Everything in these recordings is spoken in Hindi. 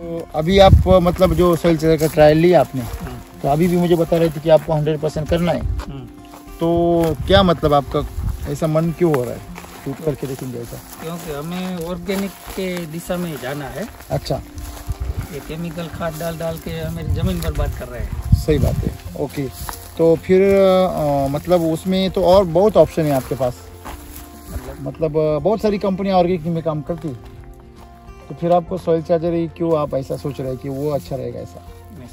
तो अभी आप मतलब जो सॉइल चार्जर का ट्रायल लिया आपने, तो अभी भी मुझे बता रहे थे कि आपको 100% करना है। तो क्या मतलब आपका ऐसा मन क्यों हो रहा है शूट करके देखेंगे ऐसा? क्योंकि हमें ऑर्गेनिक के दिशा में जाना है। अच्छा, ये केमिकल खाद डाल के हमें जमीन बर्बाद कर रहे हैं। सही बात है। ओके, तो फिर मतलब उसमें तो और बहुत ऑप्शन है आपके पास, मतलब बहुत सारी कंपनियां ऑर्गेनिक में काम करती है, तो फिर आपको सॉइल चार्जर ही क्यों आप ऐसा सोच रहे हैं कि वो अच्छा रहेगा? ऐसा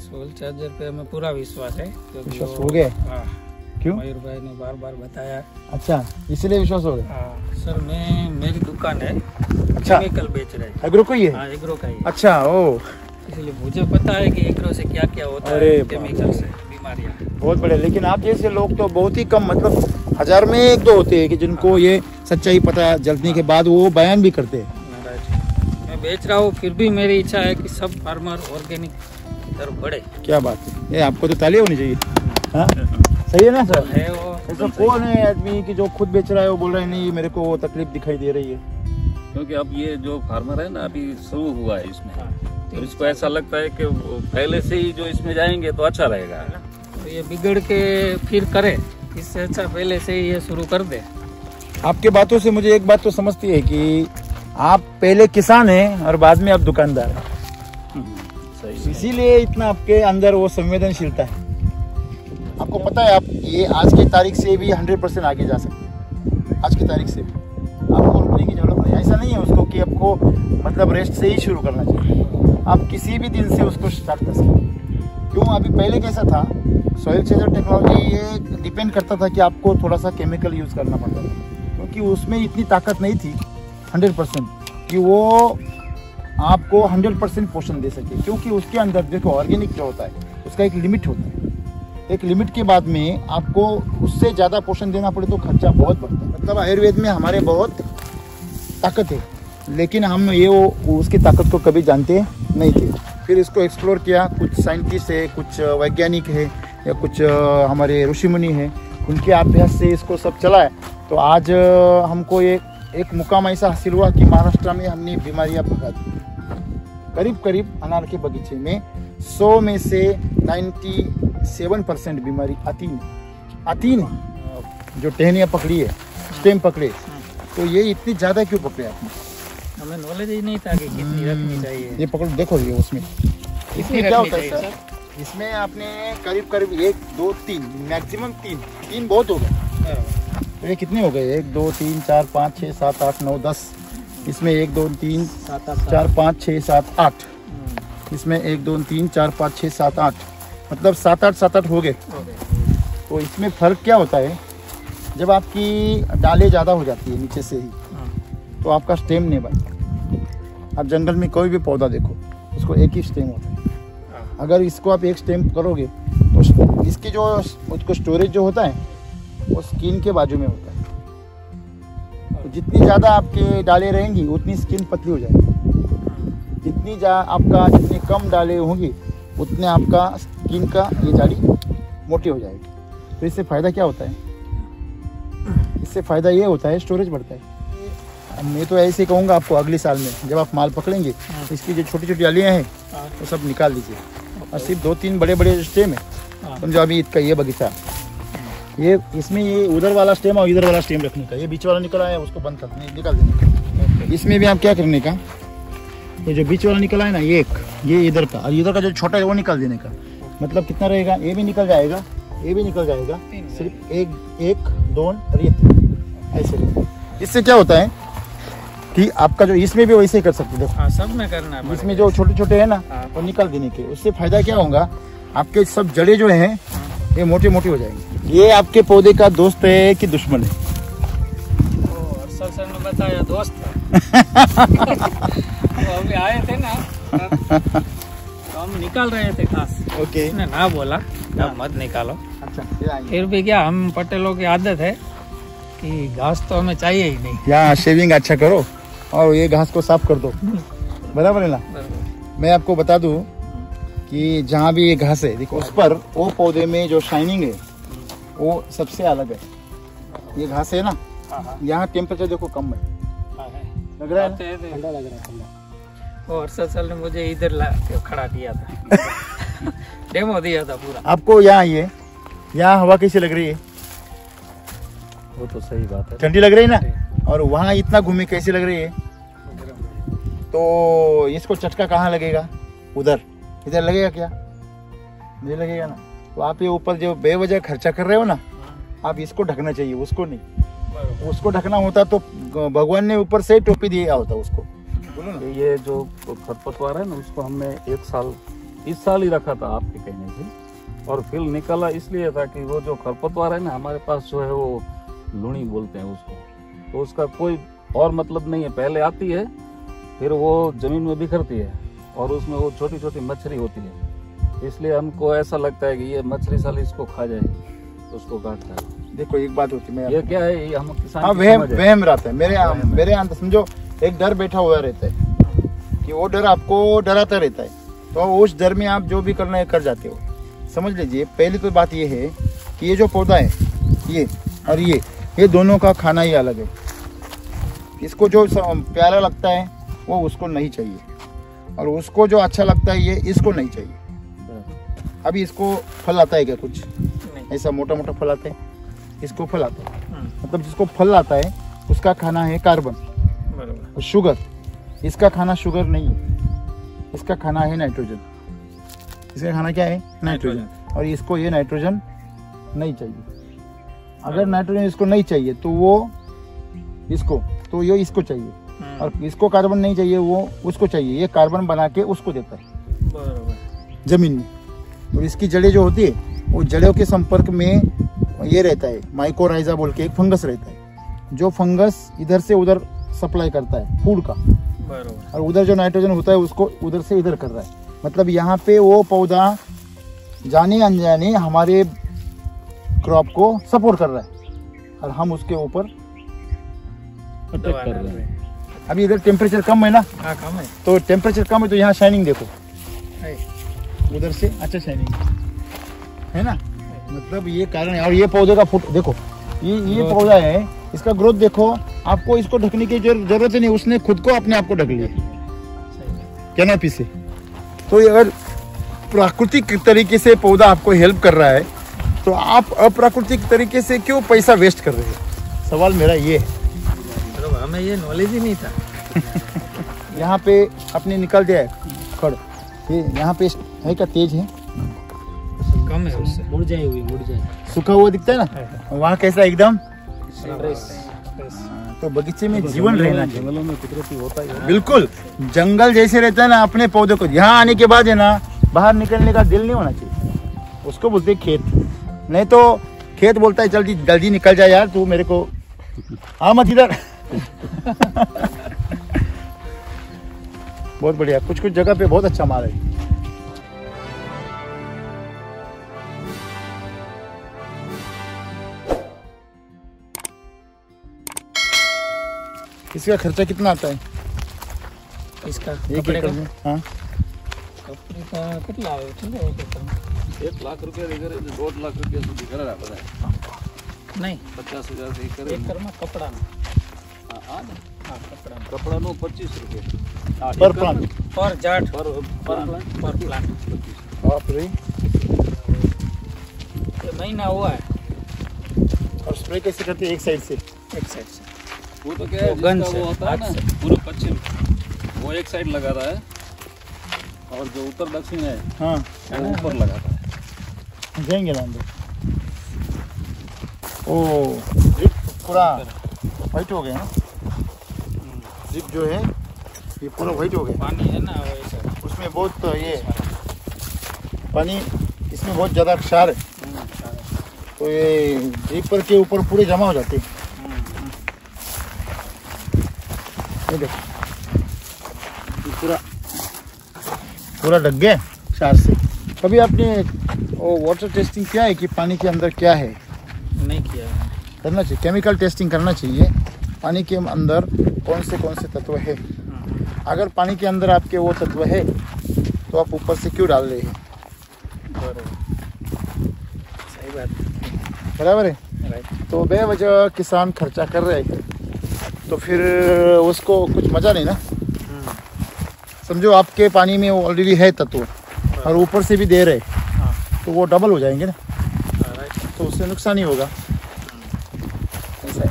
सॉइल चार्जर पे हमें पूरा विश्वास है। विश्वास हो गया? क्यों? मयूर भाई ने बार बार बताया। अच्छा, इसीलिए विश्वास हो गया? सर मेरी दुकान है। अच्छा, केमिकल बेच रहे हैं। एग्रो को ही है? हाँ, एग्रो का ही। अच्छा, ओ, इसलिए मुझे पता है कि एग्रो से क्या क्या होता है, केमिकल से बीमारियाँ। बहुत बढ़िया। लेकिन आप जैसे लोग तो बहुत ही कम, मतलब 1000 में 1-2 होते हैं कि जिनको ये सच्चाई पता जलने के बाद वो बयान भी करते हैं। मैं बेच रहा हूँ, फिर भी मेरी इच्छा है कि सब फार्मर ऑर्गेनिक की तरफ बढ़े। क्या बात है, ये आपको तो ताली होनी चाहिए। हाँ, सही है ना सर? है वो। ऐसा कौन है आदमी कि जो खुद बेच रहा है वो बोल रहा है नहीं मेरे को तकलीफ दिखाई दे रही है? क्योंकि अब ये जो फार्मर है ना, अभी शुरू हुआ है इसमें, तो इसको ऐसा लगता है कि पहले से ही जो इसमें जाएंगे तो अच्छा रहेगा। तो ये बिगड़ के फिर करे, इससे अच्छा पहले से ही ये शुरू कर दे। आपके बातों से मुझे एक बात तो समझती है कि आप पहले किसान हैं और बाद में आप दुकानदार हैं, इसीलिए इतना आपके अंदर वो संवेदनशीलता है। आपको पता है आप ये आज की तारीख से भी 100% आगे जा सकते हैं। आज की तारीख से भी आपको रुकने की जरूरत नहीं। ऐसा नहीं है उसको कि आपको मतलब रेस्ट से ही शुरू करना चाहिए, आप किसी भी दिन से उसको स्टार्ट कर सकते हैं। क्यों? अभी पहले कैसा था, सॉइल चार्जर टेक्नोलॉजी ये डिपेंड करता था कि आपको थोड़ा सा केमिकल यूज़ करना पड़ता था, क्योंकि उसमें इतनी ताकत नहीं थी 100% कि वो आपको 100% पोषण दे सके। क्योंकि उसके अंदर देखो, ऑर्गेनिक जो होता है उसका एक लिमिट होता है, एक लिमिट के बाद में आपको उससे ज़्यादा पोषण देना पड़े तो खर्चा बहुत बढ़ता है। मतलब आयुर्वेद में हमारे बहुत ताकत है, लेकिन हम ये उसकी ताकत को कभी जानते नहीं थे। फिर इसको एक्सप्लोर किया, कुछ साइंटिस्ट है, कुछ वैज्ञानिक है, या कुछ हमारे ऋषि मुनि है, उनके अभ्यास से इसको सब चला है। तो आज हमको एक मुकाम ऐसा हासिल हुआ कि महाराष्ट्र में हमने बीमारियां भगा दी। करीब करीब अनार के बगीचे में 100 में से 97% बीमारी आती है। जो टहनियाँ पकड़ी है, स्टेम पकड़े, तो ये इतनी ज़्यादा क्यों पकड़े आपने? हमें नॉलेज ही नहीं था कि कितनी रखनी चाहिए। ये पकड़ देखो, ये उसमें इसमें क्या होता है सर, इसमें आपने करीब करीब 1, 2, 3 मैक्सिमम 3 बहुत हो गए। तो ये कितने हो गए? 1, 2, 3, 4, 5, 6, 7, 8, 9, 10। इसमें 1, 2, 3, 4, 5, 6, 7, 8। इसमें 1, 2, 3, 4, 5, 6, 7, 8, मतलब 7-8 हो गए। तो इसमें फ़र्क क्या होता है, जब आपकी डालें ज़्यादा हो जाती है नीचे से ही, तो आपका स्टेम नहीं बनता। आप जंगल में कोई भी पौधा देखो, उसको एक ही स्टेम होता है। अगर इसको आप एक स्टेम करोगे तो इसकी जो उसको स्टोरेज जो होता है वो स्किन के बाजू में होता है। तो जितनी ज़्यादा आपके डालें रहेंगी उतनी स्किन पतली हो जाएगी। जितनी कम डालें होंगी उतने आपका स्किन का ये जाली मोटी हो जाएगी। तो इससे फ़ायदा क्या होता है? इससे फ़ायदा ये होता है स्टोरेज बढ़ता है। मैं तो ऐसे कहूँगा आपको, अगले साल में जब आप माल पकड़ेंगे तो इसकी जो छोटी छोटी डालियाँ हैं वो सब निकाल लीजिए, और सिर्फ 2-3 बड़े बड़े स्टेम है। समझो अभी इसका ये बगीचा, ये इसमें ये उधर वाला स्टेम और इधर वाला स्टेम रखने का, ये बीच वाला निकला है उसको बंद करने निकाल देने का। इसमें भी आप क्या करने का, ये जो बीच वाला निकला है ना, ये इधर का, और इधर का जो छोटा है वो निकाल देने का। मतलब कितना रहेगा, ये भी निकल जाएगा, ये भी निकल जाएगा, सिर्फ 1, 2 और ये 3 ऐसे रहेगा। इससे क्या होता है कि आपका जो इसमें भी वैसे ही कर सकते हो, सब में करना है। इसमें जो छोटे छोटे है ना वो निकाल देने के, उससे फायदा क्या होगा, आपके सब जड़ें जो हैं ये मोटी मोटी हो जाएंगी। ये आपके पौधे का दोस्त है कि दुश्मन है? सर ने बताया दोस्त तो अभी आए थे ना तो हम निकाल रहे थे घास। ओके, उसने ना बोला मत निकालो। अच्छा, फिर भी क्या, हम पटेलों की आदत है कि घास तो हमें चाहिए ही नहीं। यहाँ शेविंग अच्छा करो और ये घास को साफ कर दो, बराबर है ना? मैं आपको बता दूं कि जहाँ भी ये घास है देखो, उस पर वो पौधे में जो शाइनिंग है वो सबसे अलग है। ये घास है ना, यहाँ टेम्परेचर देखो कम है, लग रहा है ठंडा लग रहा है। वो हर्षद सर ने मुझे इधर ला के खड़ा किया था डेमो दिया था पूरा। आपको यहाँ हवा कैसी लग रही है? वो तो सही बात है, ठंडी लग रही है ना। और वहाँ इतना घूमे कैसी लग रही है? तो इसको चटका कहाँ लगेगा? उधर, इधर लगेगा क्या? नहीं लगेगा ना। तो आप ये ऊपर जो बेवजह खर्चा कर रहे हो ना, आप इसको ढकना चाहिए, उसको नहीं। उसको ढकना होता तो भगवान ने ऊपर से टोपी दिया होता उसको। बोलो ना। ये जो खरपतवार है ना, उसको हमने इस साल ही रखा था आपके कहने से, और फिर निकला इसलिए था कि वो जो खरपतवार है ना हमारे पास जो है वो लूणी बोलते हैं उसको, तो उसका कोई और मतलब नहीं है। पहले आती है, फिर वो जमीन में बिखरती है, और उसमें वो छोटी छोटी मछली होती है, इसलिए हमको ऐसा लगता है कि ये मछली साली इसको खा जाएगी, उसको काटता है। देखो एक बात होती है, ये क्या है, ये हम किसान हाँ वहम रहता है मेरे अंदर। समझो एक डर बैठा हुआ रहता है कि वो डर आपको डराता रहता है, तो उस डर में आप जो भी करना है कर जाते हो। समझ लीजिए, पहली तो बात ये है कि ये जो पौधा है ये और ये दोनों का खाना ही अलग है। इसको जो प्यारा लगता है वो उसको नहीं चाहिए, और उसको जो अच्छा लगता है ये इसको नहीं चाहिए। अभी इसको फल आता है क्या? कुछ ऐसा मोटा मोटा फल आता है, इसको फल आता है। मतलब जिसको फल आता है उसका खाना है कार्बन और शुगर। इसका खाना शुगर नहीं है, इसका खाना है नाइट्रोजन। इसका खाना क्या है? नाइट्रोजन। और इसको ये नाइट्रोजन नहीं चाहिए। अगर नाइट्रोजन इसको नहीं चाहिए तो वो ये इसको चाहिए, और इसको कार्बन नहीं चाहिए, वो उसको चाहिए। ये कार्बन बना के उसको देता है जमीन में। और इसकी जड़ें जो होती है वो जड़ों के संपर्क में ये रहता है, माइकोराइजा बोल के एक फंगस रहता है, जो फंगस इधर से उधर सप्लाई करता है फूड का, और उधर जो नाइट्रोजन होता है उसको उधर से इधर कर रहा है। मतलब यहाँ पे वो पौधा जाने अनजाने हमारे क्रॉप को सपोर्ट कर रहा है, और हम उसके ऊपर अटैक कर रहे हैं। अभी इधर टेम्परेचर कम है ना, कम है, तो टेम्परेचर कम है तो यहाँ शाइनिंग देखो, उधर से अच्छा शाइनिंग है ना। मतलब ये कारण है। और ये पौधे का फुट देखो, ये पौधा है, इसका ग्रोथ देखो। आपको इसको ढकने की जरूरत ही नहीं, उसने खुद को अपने आप को ढक लिया कैनोपी से। तो अगर प्राकृतिक तरीके से पौधा आपको हेल्प कर रहा है तो आप अप्राकृतिक तरीके से क्यों पैसा वेस्ट कर रहे हो? सवाल मेरा ये है। तो हमें ये नॉलेज ही नहीं था। यहाँ पे अपने निकल दिया है खड़, ये यहाँ पे है क्या तेज है? कम है, उससे मुड़ जाए सूखा हुआ दिखता है ना, वहाँ कैसा एकदम। फ्रेश। तो बगीचे में जीवन रहना चाहिए। जंगलों में कुदरती होता है, बिल्कुल जंगल जैसे रहता है ना। अपने पौधे को यहाँ आने के बाद है ना, बाहर निकलने का दिल नहीं होना चाहिए। उसको बोलते खेत, नहीं तो खेत बोलता है जल्दी जल्दी निकल जाए यार, तू मेरे को आ मत इधर। बहुत बढ़िया, कुछ कुछ जगह पे बहुत अच्छा माल है। इसका खर्चा कितना आता है? इसका एक एकड़ में? हाँ, कपड़े का कितना आवे? ठीक है, 1 लाख रुपया 1.5 लाख रुपया સુધી કરાડા બધા नहीं 50,000 से करे एकड़ में कपड़ा में। हाँ कपड़ा में कपड़ाનો 25 रुपया पर प्लांट, पर जाट पर प्लांट पर प्लांट। बाप रे। ये महीना हुआ है। और स्प्रे कैसे करते हैं? एक साइड से? एक साइड से वो तो क्या है, वो गन जिसका से, वो होता है ना हाथ से। पूर्व पश्चिम, वो एक साइड लगा रहा है, और जो उत्तर दक्षिण है हाँ, वो ऊपर लगाता है। जाएंगे ना अंदर। ओ ड्रिप पूरा वाइट हो गया ना, ड्रिप जो है ये पूरा वाइट हो गया। पानी है ना वैसे, उसमें बहुत ये पानी, इसमें बहुत ज़्यादा क्षार है, तो ये ड्रिपर के ऊपर पूरे जमा हो जाते हैं। ये देखो, ये पूरा ढक गया क्षार से। कभी आपने वो वाटर टेस्टिंग किया है कि पानी के अंदर क्या है? नहीं किया है। करना चाहिए, केमिकल टेस्टिंग करना चाहिए। पानी के अंदर कौन से तत्व है। अगर पानी के अंदर आपके वो तत्व है तो आप ऊपर से क्यों डाल रहे हैं? सही बात, बराबर है। राइट। तो बेवजह किसान खर्चा कर रहे हैं तो फिर उसको कुछ मजा नहीं ना। समझो आपके पानी में ऑलरेडी है तत्व और ऊपर से भी दे रहे हाँ तो वो डबल हो जाएंगे ना, राइट। तो उससे नुकसान ही होगा। ऐसा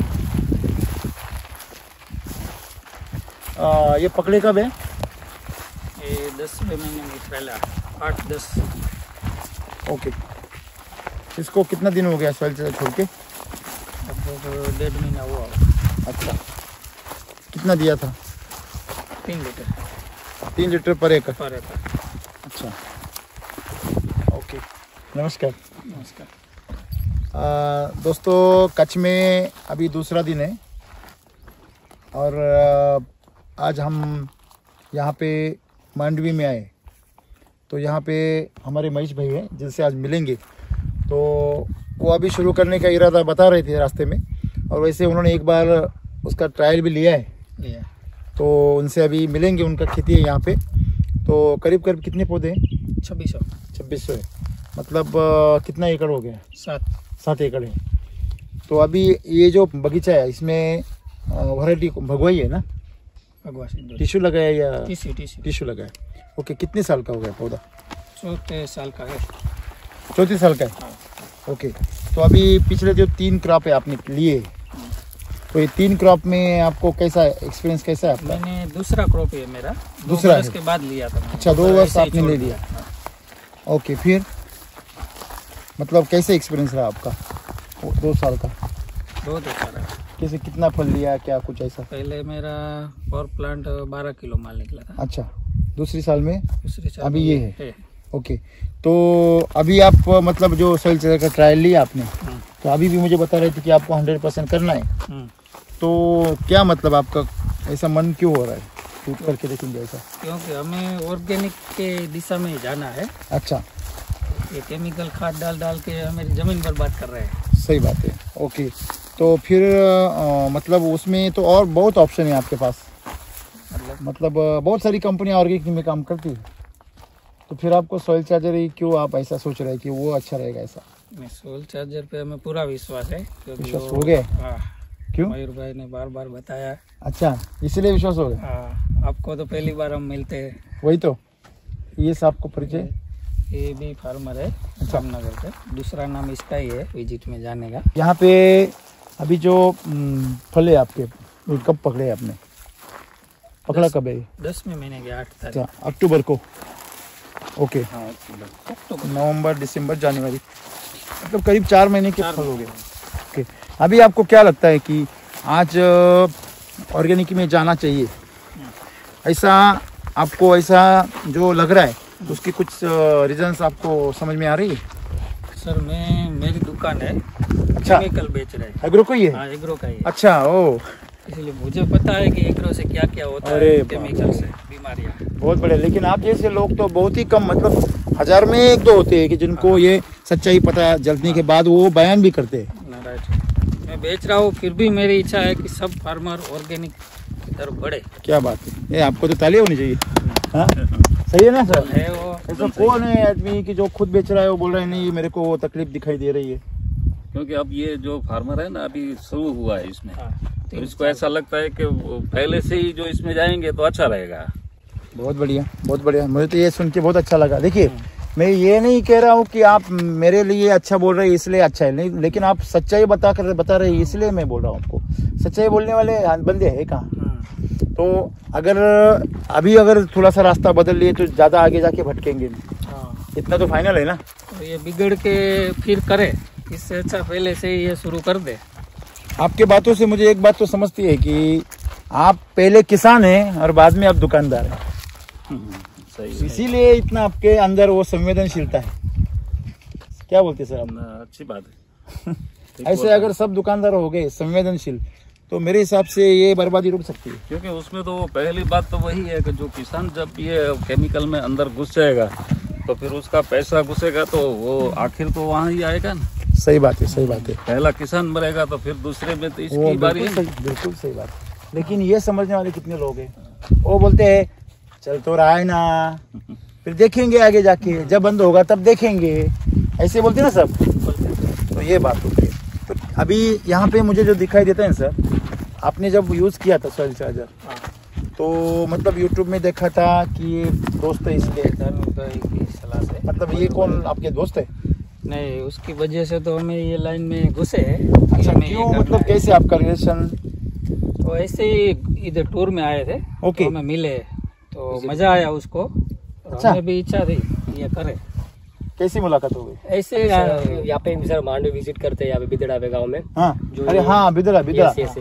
है। ये पकड़े कब है? ये 10वें महीने में पहला 8-10। ओके, इसको कितना दिन हो गया सॉइल चार्जर छोड़ के? लगभग 1.5 महीना हुआ। अच्छा, कितना दिया था? 3 लीटर 3 लीटर पर एकड़। पर एकड़। अच्छा, ओके, नमस्कार। नमस्कार। दोस्तों, कच्छ में अभी दूसरा दिन है और आज हम यहाँ पे मांडवी में आए, तो यहाँ पे हमारे महेश भाई हैं जिनसे आज मिलेंगे। तो वो अभी शुरू करने का इरादा बता रहे थे रास्ते में, और वैसे उन्होंने एक बार उसका ट्रायल भी लिया है, तो उनसे अभी मिलेंगे। उनका खेती है यहाँ पे, तो करीब करीब कितने पौधे हैं? 2600 है। मतलब कितना एकड़ हो गया? 7 एकड़ है। तो अभी ये जो बगीचा है इसमें वैरायटी भगवाई है ना? टिश्यू लगाया या टिश्यू लगाया? ओके, कितने साल का हो गया पौधा? 34 साल का है। 34 साल का है। हाँ। ओके, तो अभी पिछले जो 3 क्रॉप है आपने लिए, तो ये 3 क्रॉप में आपको कैसा एक्सपीरियंस कैसा है आपका? मैंने दूसरा क्रॉप है मेरा, दूसरा 2 वर्ष है। के बाद लिया था मैंने। अच्छा, 2 वर्ष आपने ले लिया। हाँ। ओके, फिर मतलब कैसे एक्सपीरियंस रहा आपका 2 साल का? बहुत अच्छा रहा। कैसे, कितना फल लिया, क्या कुछ ऐसा? पहले मेरा पावर प्लांट 12 किलो माल निकला था। अच्छा, दूसरी साल में? दूसरी साल अभी में ये है। ओके, तो अभी आप मतलब जो सॉइल चार्जर का ट्रायल लिया आपने, तो अभी भी मुझे बता रहे थे कि आपको 100% करना है। तो क्या मतलब आपका ऐसा मन क्यों हो रहा है शूट करके देखेंगे ऐसा? क्योंकि हमें ऑर्गेनिक के दिशा में जाना है। अच्छा, ये केमिकल खाद डाल के हमारी जमीन बर्बाद कर रहे हैं। सही बात है। ओके, तो फिर मतलब उसमें तो और बहुत ऑप्शन है आपके पास, मतलब बहुत सारी कंपनियां ऑर्गेनिक में काम करती है, तो फिर आपको सॉइल चार्जर ही क्यों आप ऐसा सोच रहे हैं कि वो अच्छा रहेगा? ऐसा सॉइल चार्जर पे हमें पूरा विश्वास है। विश्वास हो गया? हाँ, क्यों? मयूर भाई ने बार बार बताया। अच्छा, इसलिए विश्वास हो गया? हाँ, आपको तो पहली बार हम मिलते हैं। वही तो, ये सब आपको परिचय? ये भी फार्मर है जामनगर पे, दूसरा नाम इसका ही है विजिट में जाने का। यहाँ पे अभी जो फल है आपके, ये कब पकड़े आपने? पकड़ा कब है? 10वें महीने के 8 तारीख। अच्छा, अक्टूबर को। ओके, हाँ, अक्टूबर, नवंबर, दिसंबर, जनवरी, मतलब करीब 4 महीने के फल हो गए। ओके, अभी आपको क्या लगता है कि आज ऑर्गेनिक में जाना चाहिए, ऐसा आपको ऐसा जो लग रहा है, तो उसकी कुछ रीजंस आपको समझ में आ रही है? सर, मेरी दुकान है। अच्छा, केमिकल बेच रहे हैं। एग्रो को ही है? हाँ, एग्रो का ही है। अच्छा, ओ, इसलिए मुझे पता है कि एग्रो से क्या क्या होता अरे है, बाप केमिकल से बीमारियां। बहुत बढ़िया। लेकिन आप जैसे लोग तो बहुत ही कम, मतलब 1000 में 1-2 होते हैं कि जिनको ये सच्चाई पता जलने के बाद वो बयान भी करते हैं। राइट, मैं बेच रहा हूँ, फिर भी मेरी इच्छा है कि सब फार्मर ऑर्गेनिक की तरफ बढ़े। क्या बात है, ये आपको तो ताली होनी चाहिए। हाँ, सही है ना सर? है वो ऐसा कौन है आदमी कि जो खुद बेच रहा है वो बोल रहा है नहीं मेरे को वो तकलीफ दिखाई दे रही है? क्योंकि अब ये जो फार्मर है ना, अभी शुरू हुआ है इसमें, हाँ, तो इसको ऐसा लगता है कि वो पहले से ही जो इसमें जाएंगे तो अच्छा रहेगा। बहुत बढ़िया, बहुत बढ़िया। मुझे तो ये सुन के बहुत अच्छा लगा। देखिए, मैं ये नहीं कह रहा हूँ कि आप मेरे लिए अच्छा बोल रहे हैं इसलिए अच्छा है, नहीं, लेकिन आप सच्चाई बता रहे हैं इसलिए मैं बोल रहा हूँ आपको। सच्चाई बोलने वाले बंदे हैं कहाँ? तो अगर थोड़ा सा रास्ता बदल लिए तो ज्यादा आगे जाके भटकेंगे नहीं। हाँ, इतना तो फाइनल है ना? तो ये बिगड़ के फिर करे, इससे अच्छा पहले से ही ये शुरू कर दे। आपके बातों से मुझे एक बात तो समझती है कि आप पहले किसान हैं और बाद में आप दुकानदार हैं। सही, इसीलिए इतना आपके अंदर वो संवेदनशीलता है। क्या बोलते सर आप? अच्छी बात है। ऐसे अगर सब दुकानदार हो गए संवेदनशील, तो मेरे हिसाब से ये बर्बादी रुक सकती है। क्योंकि उसमें तो पहली बात तो वही है कि जो किसान जब ये केमिकल में अंदर घुस जाएगा तो फिर उसका पैसा घुसेगा तो वो आखिर तो वहाँ ही आएगा ना। सही बात है, सही बात है। पहला किसान मरेगा तो फिर दूसरे में तो वो इसकी बारी है। बिल्कुल सही बात है। लेकिन ये समझने वाले कितने लोग हैं? वो बोलते हैं चल तो रहा है ना, फिर देखेंगे आगे जाके, जब बंद होगा तब देखेंगे, ऐसे बोलते ना सब। तो ये बात होती है। तो अभी यहाँ पे मुझे जो दिखाई देता है सर, आपने जब यूज किया था सॉइल चार्जर, तो मतलब यूट्यूब में देखा था कि ये दोस्त है इसके, धार्मिक भाई की सलाह से। मतलब ये कौन आपके दोस्त है? नहीं, उसकी वजह से तो हमें ये लाइन में घुसे हैं। अच्छा, क्यों, मतलब कैसे आपका रिलेशन? तो ऐसे ही इधर टूर में आए थे, ओके। तो हमें मिले तो मजा आया उसको। अच्छा। हमें भी इच्छा थी ये करे। कैसी मुलाकात हो गई? ऐसे यहाँ पे सर मांडवी विजिट करते हैं यहाँ पे बिदड़ा पे गाँव में। हाँ, जो अरे हाँ, बिदड़ा यस।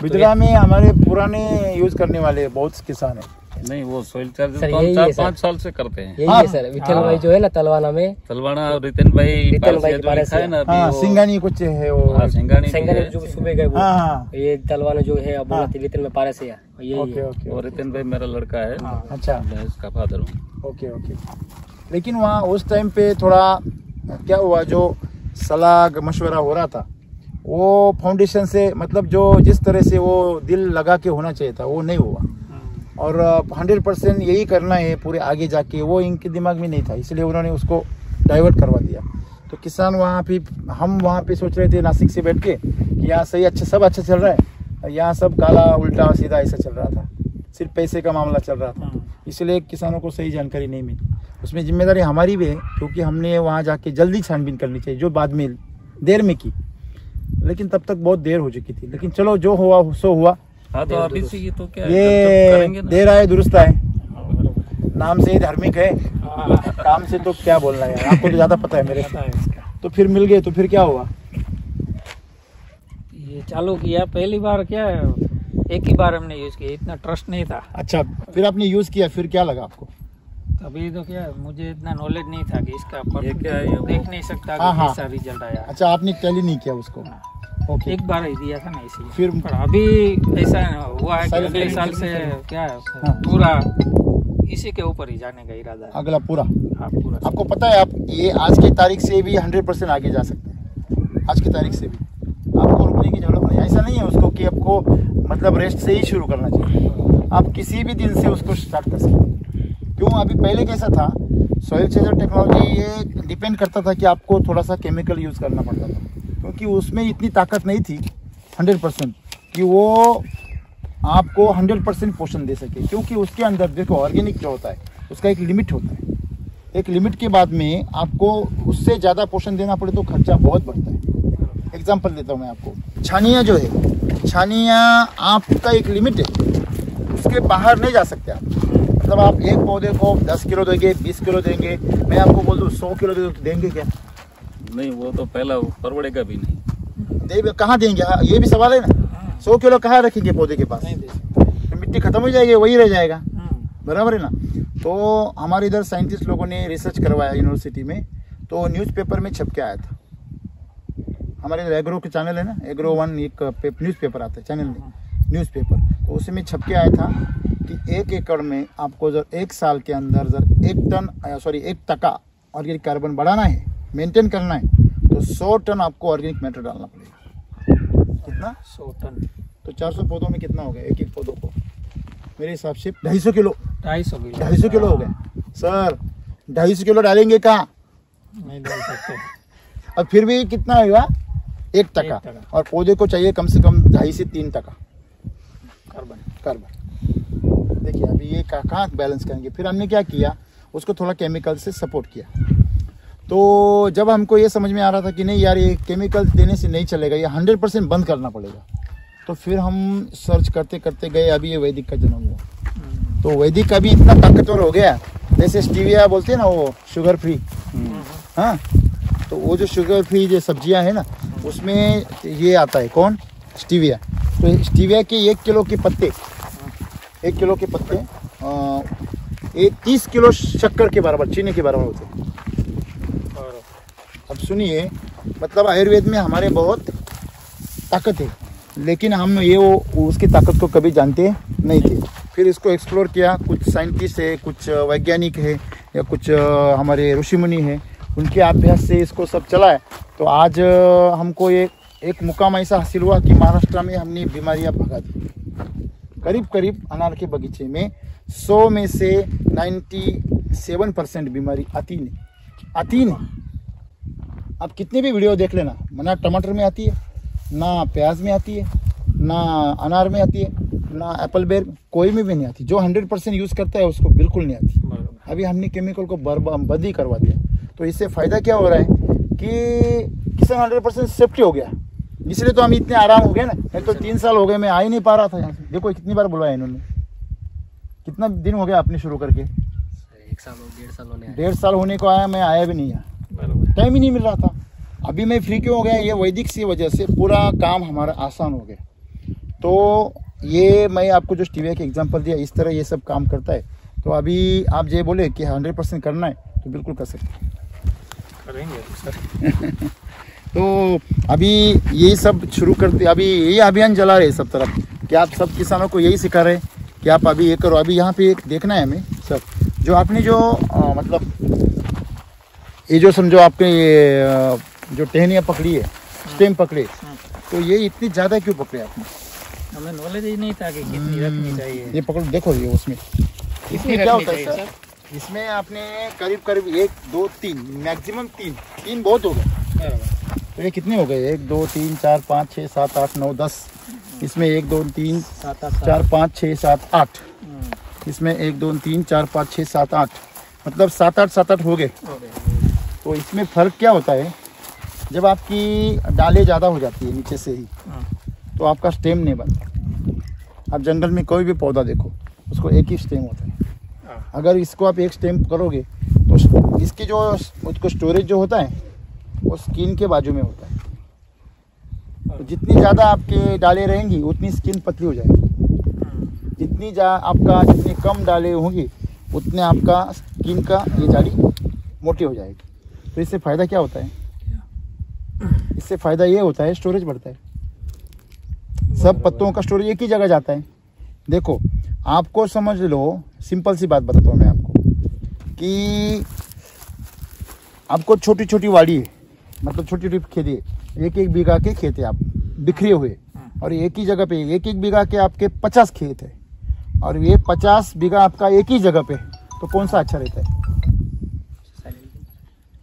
बिदड़ा में हमारे पुराने यूज करने वाले बहुत किसान है। नहीं, वो सॉइल चार्जर सर, तो हम यही है 4-5 साल से करते हैं। यही है सर, विठल भाई जो है ना तलवाना में, तलवाड़ा और रितिन भाई रितिन भाई जो के पास लिखा है ना अभी हाँ, वो- सिंगानी कुछ है वो। हाँ, सिंगानी भी सेंगल है। जो सुबह गए वो, हाँ हाँ, ये तलवाना जो है अब हाँ। रितिन में पारस है यही ओके है। ओके वो रितिन भाई मेरा लड़का है। अच्छा, मैं इसका फादर हूँ। Okay okay. लेकिन वहाँ उस टाइम पे थोड़ा क्या हुआ, जो सलाह मशवरा हो रहा था वो फाउंडेशन से, मतलब जो जिस तरह से वो दिल लगा के होना चाहिए था वो नहीं हुआ। और 100% यही करना है पूरे आगे जाके, वो इनके दिमाग में नहीं था, इसलिए उन्होंने उसको डाइवर्ट करवा दिया। तो किसान वहाँ पे, हम वहाँ पे सोच रहे थे नासिक से बैठ के कि यहाँ सही अच्छा सब अच्छा चल रहा है, यहाँ सब काला उल्टा सीधा ऐसा चल रहा था, सिर्फ पैसे का मामला चल रहा था। इसलिए किसानों को सही जानकारी नहीं मिली। उसमें जिम्मेदारी हमारी भी है, क्योंकि हमने वहाँ जाके जल्दी छानबीन करनी चाहिए, जो बाद में देर में की, लेकिन तब तक बहुत देर हो चुकी थी। लेकिन चलो, जो हुआ सो हुआ। हाँ, तो अभी से ये तो क्या है, जब ये करेंगे ना। देर आए दुरुस्त आए, नाम से ही धार्मिक है, काम से तो क्या बोलना है, आपको तो ज्यादा पता है मेरे से। तो फिर मिल गए, तो फिर क्या हुआ? ये चालू किया पहली बार, क्या है, एक ही बार हमने यूज किया, इतना ट्रस्ट नहीं था। अच्छा, फिर आपने यूज किया, फिर क्या लगा आपको? अभी तो क्या है, मुझे इतना नॉलेज नहीं था कि इसका ये क्या है, ये देख नहीं सकता हाँ, कि हाँ। कैसा रिजल्ट आया। अच्छा, आपने टैली नहीं किया उसको? ओके। एक बार ही दिया था ना, इसलिए। फिर पर अभी ऐसा हुआ है कि साल अगले से- साल से क्या है, हाँ। पूरा इसी के ऊपर ही जाने का इरादा है। अगला पूरा? हाँ, पूरा। आपको पता है, आप ये आज की तारीख से भी 100% आगे जा सकते हैं। आज की तारीख से भी आपको रुकने की जरूरत नहीं। ऐसा नहीं है उसको कि आपको मतलब रेस्ट से ही शुरू करना चाहिए, आप किसी भी दिन से उसको स्टार्ट कर सकते हैं। क्यों? अभी पहले कैसा था, सॉइल चार्जर टेक्नोलॉजी ये डिपेंड करता था कि आपको थोड़ा सा केमिकल यूज़ करना पड़ता था, क्योंकि उसमें इतनी ताकत नहीं थी 100% कि वो आपको 100% पोषण दे सके। क्योंकि उसके अंदर देखो, ऑर्गेनिक जो होता है उसका एक लिमिट होता है, एक लिमिट के बाद में आपको उससे ज़्यादा पोषण देना पड़े तो खर्चा बहुत बढ़ता है। एग्जाम्पल देता हूँ मैं आपको, छानिया जो है, छानिया आपका एक लिमिट है, उसके बाहर नहीं जा सकते आप। मतलब आप एक पौधे को 10 किलो देंगे, 20 किलो देंगे, मैं आपको बोल दूँ 100 किलो देंगे क्या? नहीं, वो तो पहला परवड़ेगा भी नहीं। कहाँ देंगे? हाँ, ये भी सवाल है ना। 100 किलो कहाँ रखेंगे पौधे के पास? नहीं दे सकते। तो मिट्टी खत्म हो जाएगी, वही रह जाएगा, बराबर है ना। तो हमारे इधर साइंटिस्ट लोगों ने रिसर्च करवाया यूनिवर्सिटी में, तो न्यूज़पेपर में छप के आया था। हमारे इधर एग्रो के चैनल है ना, एग्रो 1 एक न्यूज़पेपर आता है, चैनल में न्यूज़पेपर, तो उसमें छप के आया था कि 1 एकड़ में आपको जब 1 साल के अंदर जब 1 टका ऑर्गेनिक कार्बन बढ़ाना है, मेंटेन करना है, तो 100 टन आपको ऑर्गेनिक मैटर डालना पड़ेगा। कितना? 100 टन। तो 400 पौधों में कितना हो गया? एक पौधों को मेरे हिसाब से 250 किलो। 250 किलो हो गए सर। 250 किलो डालेंगे कहाँ? नहीं डाल सकते। और फिर भी कितना होगा? 1 टका। 1 टका। और पौधे को चाहिए कम से कम 2.5 से 3 टका कार्बन। देखिए अभी ये कहाँ बैलेंस करेंगे। फिर हमने क्या किया, उसको थोड़ा केमिकल से सपोर्ट किया। तो जब हमको ये समझ में आ रहा था कि नहीं यार, ये केमिकल देने से नहीं चलेगा, ये 100% बंद करना पड़ेगा, तो फिर हम सर्च करते करते गए, अभी ये वैदिक का जन्म हुआ। तो वैदिक अभी इतना ताकतवर हो गया, जैसे स्टीविया बोलते हैं ना, वो शुगर फ्री। हाँ, तो वो जो शुगर फ्री जो सब्जियां हैं ना, उसमें ये आता है कौन? स्टीविया। तो स्टीविया के 1 किलो के पत्ते, 1 किलो के पत्ते 30 किलो शक्कर के बराबर, चीनी के बराबर होते हैं। अब सुनिए, मतलब आयुर्वेद में हमारे बहुत ताकत है, लेकिन हम ये वो उसकी ताकत को कभी जानते नहीं थे। फिर इसको एक्सप्लोर किया, कुछ साइंटिस्ट है, कुछ वैज्ञानिक है, या कुछ हमारे ऋषि मुनि है, उनके अभ्यास से इसको सब चला है। तो आज हमको एक मुकाम ऐसा हासिल हुआ कि महाराष्ट्र में हमने बीमारियां भगा दी। करीब करीब अनार के बगीचे में 100 में से 97% बीमारी आती नहीं। आप कितने भी वीडियो देख लेना, ना टमाटर में आती है, ना प्याज में आती है, ना अनार में आती है, अपना एप्पल बेर कोई में भी नहीं आती। जो 100% यूज करता है उसको बिल्कुल नहीं आती। अभी हमने केमिकल को बर्बादी करवा दिया। तो इससे फायदा क्या हो रहा है कि किसान 100% सेफ्टी हो गया। इसलिए तो हम इतने आराम हो गए ना। नहीं तो 3 साल हो गए, मैं आ ही नहीं पा रहा था यहाँ से। देखो कितनी बार बुलवाया इन्होंने। कितना दिन हो गया आपने शुरू करके? 1 साल 1.5 साल होने 1.5 साल होने को आया, मैं आया भी नहीं यहाँ, टाइम ही नहीं मिल रहा था। अभी मैं फ्री क्यों हो गया? ये वैदिक की वजह से पूरा काम हमारा आसान हो गया। तो ये मैं आपको जो स्टीविया के एग्जांपल दिया, इस तरह ये सब काम करता है। तो अभी आप ये बोले कि 100% करना है तो बिल्कुल कर सकते करेंगे सर। तो अभी यही सब शुरू करते, अभी यही अभियान चला रहे सब तरफ कि आप सब किसानों को यही सिखा रहे कि आप अभी ये करो। अभी यहाँ पे एक देखना है हमें सब, जो आपने जो मतलब ये जो समझो आपने ये जो टहनियाँ पकड़ी है, स्टेम पकड़े, तो ये इतनी ज़्यादा क्यों पकड़े आपने? हमें नॉलेज ही नहीं था कि कितनी रखनी चाहिए। ये पकड़ो, देखो ये उसमें इसमें क्या होता है सर, इसमें आपने करीब करीब 1 2 3 मैक्सिमम 3 बहुत हो गए। तो ये कितने हो गए? 1 2 3 4 5 6 7 8 9 10। इसमें 1 2 3 4 5 6 7 8। इसमें 1 2 3 4 5 6 7 8, मतलब 7 8 हो गए। तो इसमें फ़र्क क्या होता है, जब आपकी डालें ज़्यादा हो जाती है नीचे से ही, तो आपका स्टेम नहीं बनता। आप जंगल में कोई भी पौधा देखो, उसको एक ही स्टेम होता है। अगर इसको आप एक स्टेम करोगे तो इसकी जो उसको स्टोरेज जो होता है वो स्किन के बाजू में होता है। तो जितनी ज़्यादा आपके डालें रहेंगी उतनी स्किन पतली हो जाएगी। जितनी कम डालें होंगी उतने आपका स्किन का ये जाली मोटी हो जाएगी। तो इससे फ़ायदा क्या होता है? इससे फ़ायदा ये होता है स्टोरेज बढ़ता है। सब पत्तों का स्टोरेज एक ही जगह जाता है। देखो आपको समझ लो, सिंपल सी बात बताता हूँ मैं आपको कि आपको छोटी छोटी वाड़ी है, मतलब छोटी छोटी खेती है, 1 बीघा के खेत है आप बिखरे हुए, और एक ही जगह पे 1 बीघा के आपके 50 खेत है, और ये 50 बीघा आपका एक ही जगह पे, तो कौन सा अच्छा रहता है?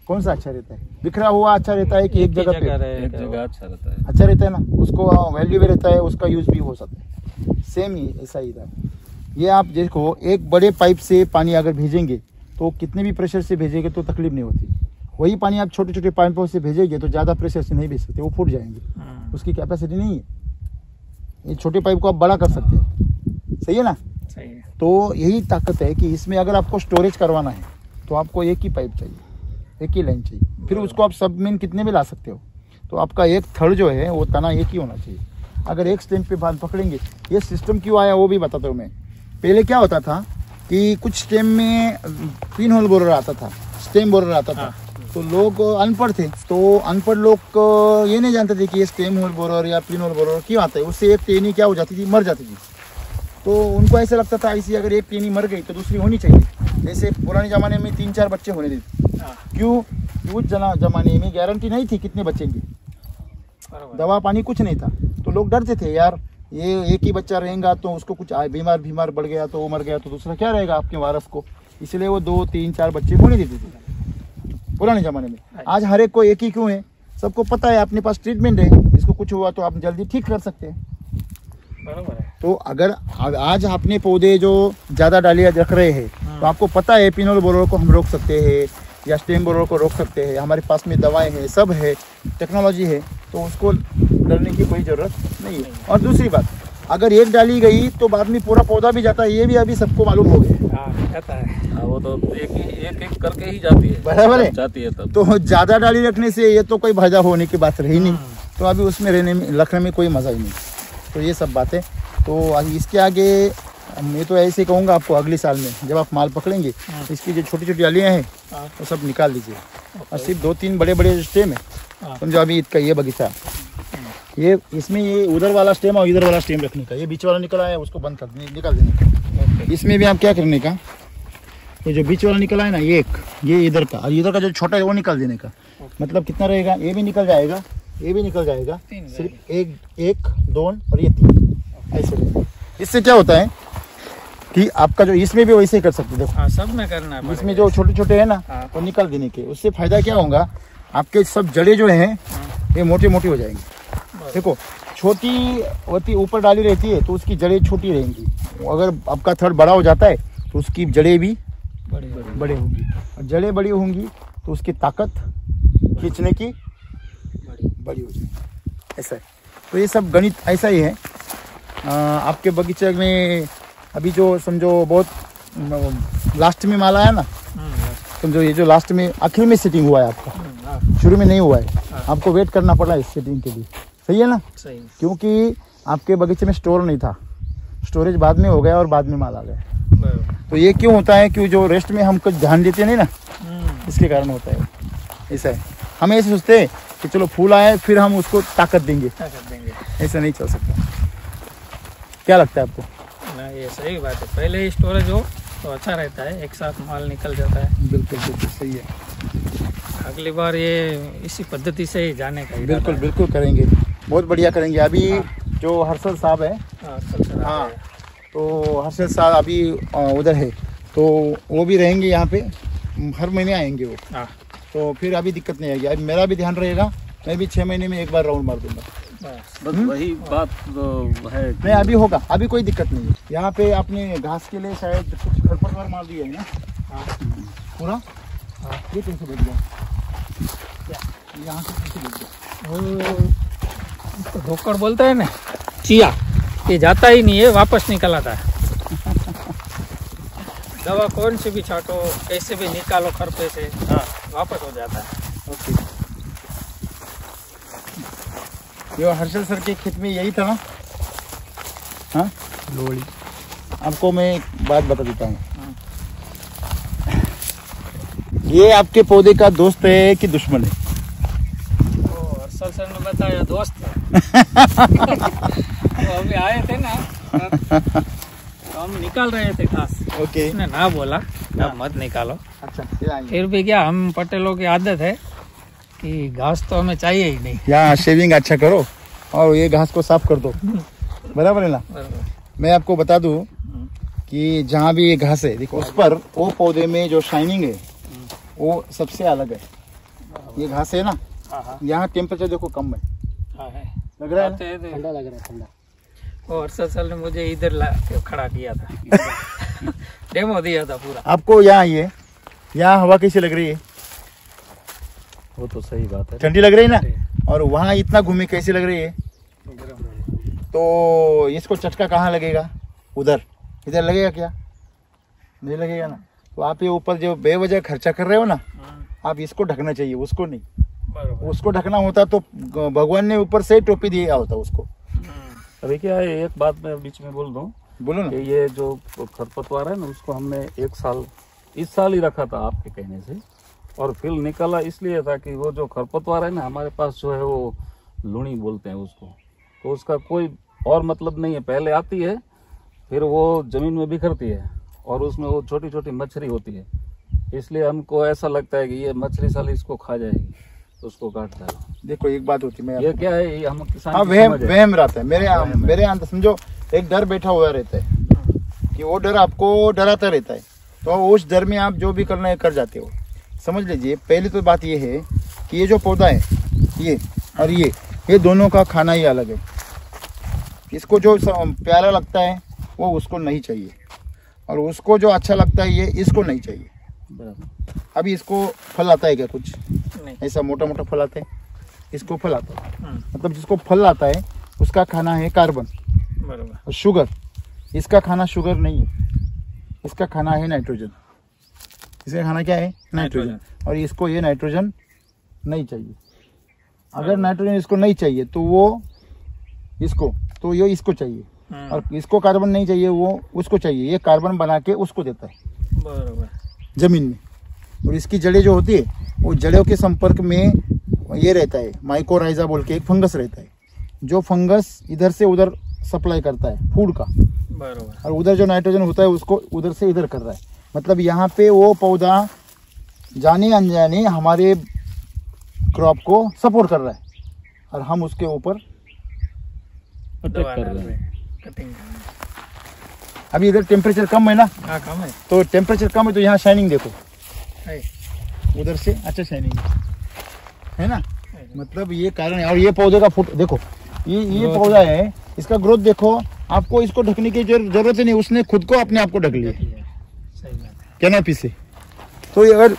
कौन सा अच्छा रहता है? बिखरा हुआ अच्छा रहता है कि एक जगह पे? एक जगह अच्छा रहता है। अच्छा रहता है ना, उसको वैल्यू भी रहता है, उसका यूज भी हो सकता है। सेम ही ऐसा ही था। ये आप देखो, एक बड़े पाइप से पानी अगर भेजेंगे तो कितने भी प्रेशर से भेजेंगे तो तकलीफ नहीं होती। वही पानी आप छोटे छोटे पाइपों से भेजेंगे तो ज़्यादा प्रेशर से नहीं भेज सकते, वो फूट जाएंगे, उसकी कैपेसिटी नहीं है। ये छोटे पाइप को आप बड़ा कर सकते हैं, सही है ना? सही है। तो यही ताकत है कि इसमें अगर आपको स्टोरेज करवाना है तो आपको एक ही पाइप चाहिए, एक ही लाइन चाहिए। फिर उसको आप सब में कितने भी ला सकते हो। तो आपका एक थड़ जो है वो तना एक ही होना चाहिए। अगर एक स्टेम पे बांध पकड़ेंगे, ये सिस्टम क्यों आया वो भी बताता हूँ मैं। पहले क्या होता था कि कुछ स्टेम में पिन होल बोरर आता था, स्टेम बोरर आता था। तो लोग अनपढ़ थे, तो अनपढ़ लोग ये नहीं जानते थे कि ये स्टेम होल बोरर या पिन होल बोरर क्यों आता है। उससे एक टेनी क्या हो जाती थी, मर जाती थी। तो उनको ऐसा लगता था ऐसी अगर एक टेनी मर गई तो दूसरी होनी चाहिए। जैसे पुराने ज़माने में 3-4 बच्चे होने देते। क्यों? उस जमाने में गारंटी नहीं थी कितने बचेंगे, दवा पानी कुछ नहीं था। तो लोग डरते थे, यार ये एक ही बच्चा रहेगा तो उसको कुछ बीमार बढ़ गया तो वो मर गया तो दूसरा क्या रहेगा आपके वारस को। इसलिए वो 2 3 4 बच्चे होने देते थे पुराने ज़माने में। आज हर एक को एक ही क्यों है? सबको पता है अपने पास ट्रीटमेंट है, इसको कुछ हुआ तो आप जल्दी ठीक कर सकते हैं। बराबर है। तो अगर आज अपने पौधे जो ज़्यादा डालियाँ रख रहे हैं तो आपको पता है पिन होल बोरर को हम रोक सकते हैं या स्टेम बोरर को रोक सकते हैं। हमारे पास में दवाएं हैं, सब है, टेक्नोलॉजी है, तो उसको डरने की कोई ज़रूरत नहीं है। और दूसरी बात, अगर एक डाली गई तो बाद में पूरा पौधा भी जाता है, ये भी अभी सबको मालूम हो गया। कहता है वो तो एक करके ही जाती है, बराबर है, जाती है तब। तो ज़्यादा डाली रखने से ये तो कोई फायदा होने की बात रही नहीं। तो अभी उसमें रखने में कोई मज़ा ही नहीं। तो ये सब बातें, तो इसके आगे मैं तो ऐसे कहूँगा आपको, अगले साल में जब आप माल पकड़ेंगे इसकी जो छोटी छोटी डालियाँ हैं वो सब निकाल दीजिए, और सिर्फ 2-3 बड़े स्टेम है। समझो अभी इसका ये बगीचा, ये इसमें ये उधर वाला स्टेम और इधर वाला स्टेम रखने का, ये बीच वाला निकला है उसको बंद कर निकाल देने का। इसमें भी आप क्या करने का, ये जो बीच वाला निकला है ना, ये इधर का, और इधर का जो छोटा है वो निकाल देने का। मतलब कितना रहेगा, ये भी निकल जाएगा, ये भी निकल जाएगा, सिर्फ 1 2 और ये 3 ऐसे रहेगा। इससे क्या होता है कि आपका जो इसमें भी वैसे ही कर सकते हो। देखो सब में करना है, इसमें जो छोटे छोटे है ना वो निकाल देने के, उससे फायदा क्या होगा, आपके सब जड़ें जो हैं ये मोटी मोटी हो जाएंगी। देखो छोटी होती ऊपर डाली रहती है तो उसकी जड़ें छोटी रहेंगी। अगर आपका थड़ बड़ा हो जाता है तो उसकी जड़ें भी बड़े होंगी, और जड़ें बड़ी होंगी तो उसकी ताकत खींचने की बड़ी हो जाएगी। ऐसा है। तो ये सब गणित ऐसा ही है। आपके बगीचे में अभी जो समझो बहुत लास्ट में माल आया ना, समझो ये जो लास्ट में आखिर में सेटिंग हुआ है आपका, शुरू में नहीं हुआ है, आपको वेट करना पड़ा इस सेटिंग के लिए। सही है ना? सही। क्योंकि आपके बगीचे में स्टोर नहीं था, स्टोरेज बाद में हो गया और बाद में माल आ गया। तो ये क्यों होता है? क्यों जो रेस्ट में हम कुछ ध्यान देते नहीं ना, इसके कारण होता है। ऐसा है। हम ऐसे सोचते हैं कि चलो फूल आए फिर हम उसको ताकत देंगे, ऐसा नहीं चल सकता। क्या लगता है आपको? ना, ये सही बात है। पहले ही स्टोरेज हो तो अच्छा रहता है, एक साथ माल निकल जाता है। बिल्कुल बिल्कुल सही है। अगली बार ये इसी पद्धति से ही जाने का इरादा बिल्कुल है। बिल्कुल करेंगे, बहुत बढ़िया करेंगे। अभी जो हर्षल साहब है, हाँ, तो हर्षल साहब अभी उधर है, तो वो भी रहेंगे यहाँ पे, हर महीने आएंगे वो। तो फिर अभी दिक्कत नहीं आएगी। अभी मेरा भी ध्यान रहेगा, मैं भी 6 महीने में एक बार राउंड मार दूंगा। बस वही बात है। नहीं, अभी होगा, अभी कोई दिक्कत नहीं है। यहाँ पे आपने घास के लिए शायद कुछ खरपतवार मार दिया है ना? पूरा ये कैसे बैठ गया? यहाँ से कैसे बैठ गया? इसको धोकर बोलते हैं ना, चिया, ये जाता ही नहीं है, वापस निकल आता है। दवा कौन सी भी छाटो, कैसे भी निकालो खरपे से, वापस हो जाता है। ओके। ये हर्षल सर के खेत में यही था ना? हाँ, लोहड़ी। आपको मैं एक बात बता देता हूँ, ये आपके पौधे का दोस्त है कि दुश्मन है? तो हर्षल सर ने बताया दोस्त है। तो अभी आए थे ना, तो हम निकाल रहे थे घास। ओके। उसने ना बोला अब मत निकालो। अच्छा, फिर आएंगे। फिर भी क्या, हम पटेलों की आदत है कि घास तो हमें चाहिए ही नहीं। यहाँ शेविंग अच्छा करो और ये घास को साफ कर दो, बराबर है ना? मैं आपको बता दूं कि जहाँ भी ये घास है, देखो उस पर वो पौधे में जो शाइनिंग है वो सबसे अलग है। ये घास है ना, यहाँ टेम्परेचर देखो कम है, लग रहा है ना? ठंडा लग रहा है, ठंडा। और हर्षल सर ने मुझे इधर ला के खड़ा किया था। डेमो दिया था पूरा। आपको यहाँ ये यहाँ हवा कैसी लग रही है? वो तो सही बात है। ठंडी लग रही है ना? और वहाँ इतना घूमे कैसी लग रही है? तो इसको चटका कहाँ लगेगा? उधर, इधर लगेगा क्या? नहीं लगेगा ना। तो आप ये ऊपर जो बेवजह खर्चा कर रहे हो ना, आप इसको ढकना चाहिए, उसको नहीं। उसको ढकना होता तो भगवान ने ऊपर से टोपी दिया होता उसको। अभी क्या है, एक बात मैं बीच में बोल दूं, बोलो ना। कि ये जो खरपतवार है ना, उसको हमने इस साल ही रखा था आपके कहने से, और फिर निकला इसलिए था कि वो जो खरपतवार है ना, हमारे पास जो है वो लूणी बोलते हैं उसको, तो उसका कोई और मतलब नहीं है। पहले आती है, फिर वो जमीन में बिखरती है, और उसमें वो छोटी छोटी मछली होती है, इसलिए हमको ऐसा लगता है कि ये मछली साली इसको खा जाएगी, तो उसको काट डालो। देखो एक बात होती है, ये क्या है, ये हम किसान हाँ, वहम रहता है मेरे अंदर। समझो एक डर बैठा हुआ रहता है कि वो डर आपको डराता रहता है, तो उस डर में आप जो भी करना है कर जाते हो। समझ लीजिए, पहली तो बात ये है कि ये जो पौधा है, ये और ये दोनों का खाना ही अलग है। इसको जो प्यारा लगता है वो उसको नहीं चाहिए, और उसको जो अच्छा लगता है ये इसको नहीं चाहिए। अभी इसको फल आता है क्या? कुछ नहीं। ऐसा मोटा मोटा फल आता है, इसको फल आता है। मतलब जिसको फल आता है उसका खाना है कार्बन और शुगर। इसका खाना शुगर नहीं है, इसका खाना है नाइट्रोजन। इसका खाना क्या है? नाइट्रोजन। और इसको ये नाइट्रोजन नहीं चाहिए। अगर नाइट्रोजन इसको नहीं चाहिए तो वो ये इसको चाहिए, और इसको कार्बन नहीं चाहिए, वो उसको चाहिए। ये कार्बन बना के उसको देता है बराबर जमीन में। और इसकी जड़ें जो होती है वो जड़ों के संपर्क में ये रहता है, माइकोराइजा बोल के एक फंगस रहता है, जो फंगस इधर से उधर सप्लाई करता है फूड का, बराबर। और उधर जो नाइट्रोजन होता है उसको उधर से इधर कर रहा है। मतलब यहाँ पे वो पौधा जाने अनजाने हमारे क्रॉप को सपोर्ट कर रहा है, और हम उसके ऊपर अटैक कर रहे हैं। कटिंग अभी इधर टेम्परेचर कम है ना, कम है। तो टेम्परेचर कम है तो यहाँ शाइनिंग देखो, है। उधर से अच्छा शाइनिंग है ना। मतलब ये कारण है। और ये पौधे का फुट देखो, ये पौधा है, इसका ग्रोथ देखो, आपको इसको ढकने की जरूरत ही नहीं, उसने खुद को अपने आप को ढक लिया सही बात है। कैनोपी से। तो अगर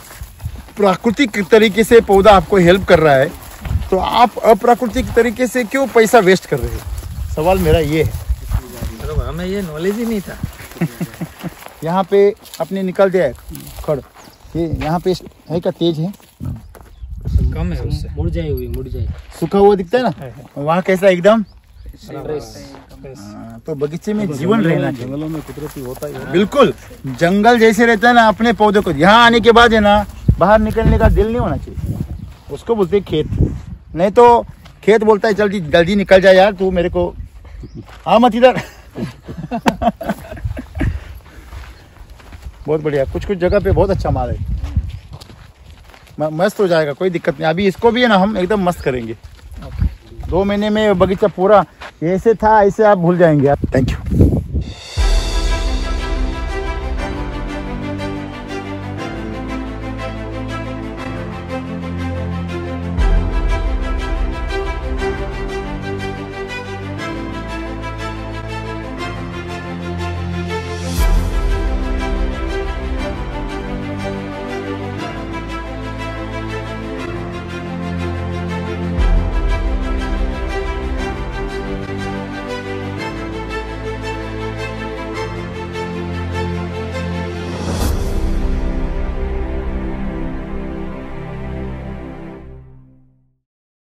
प्राकृतिक तरीके से पौधा आपको हेल्प कर रहा है तो आप अप्राकृतिक तरीके से क्यों पैसा वेस्ट कर रहे हो? सवाल मेरा ये है। मतलब हमें ये नॉलेज ही नहीं था। यहाँ पे अपने निकल दिया है खड़, ये यहाँ पे है क्या तेज है, कम है उससे। मुड़ जाए सूखा हुआ दिखता है ना, वहाँ कैसा एकदम। फ्रेश। तो बगीचे में जीवन रहना चाहिए। जंगलों में कुदरती होता ही है। बिल्कुल जंगल जैसे रहता है ना, अपने पौधे को यहाँ आने के बाद है ना, बाहर निकलने का दिल नहीं होना चाहिए। उसको बोलते हैं खेत, नहीं तो खेत बोलता है जल्दी जल्दी निकल जाए यार, तू मेरे को आ मत इधर। बहुत बढ़िया, कुछ कुछ जगह पे बहुत अच्छा माल है, मस्त हो जाएगा, कोई दिक्कत नहीं। अभी इसको भी है ना हम एकदम मस्त करेंगे। 2 महीने में बगीचा पूरा ऐसे था ऐसे आप भूल जाएंगे आप। Thank you.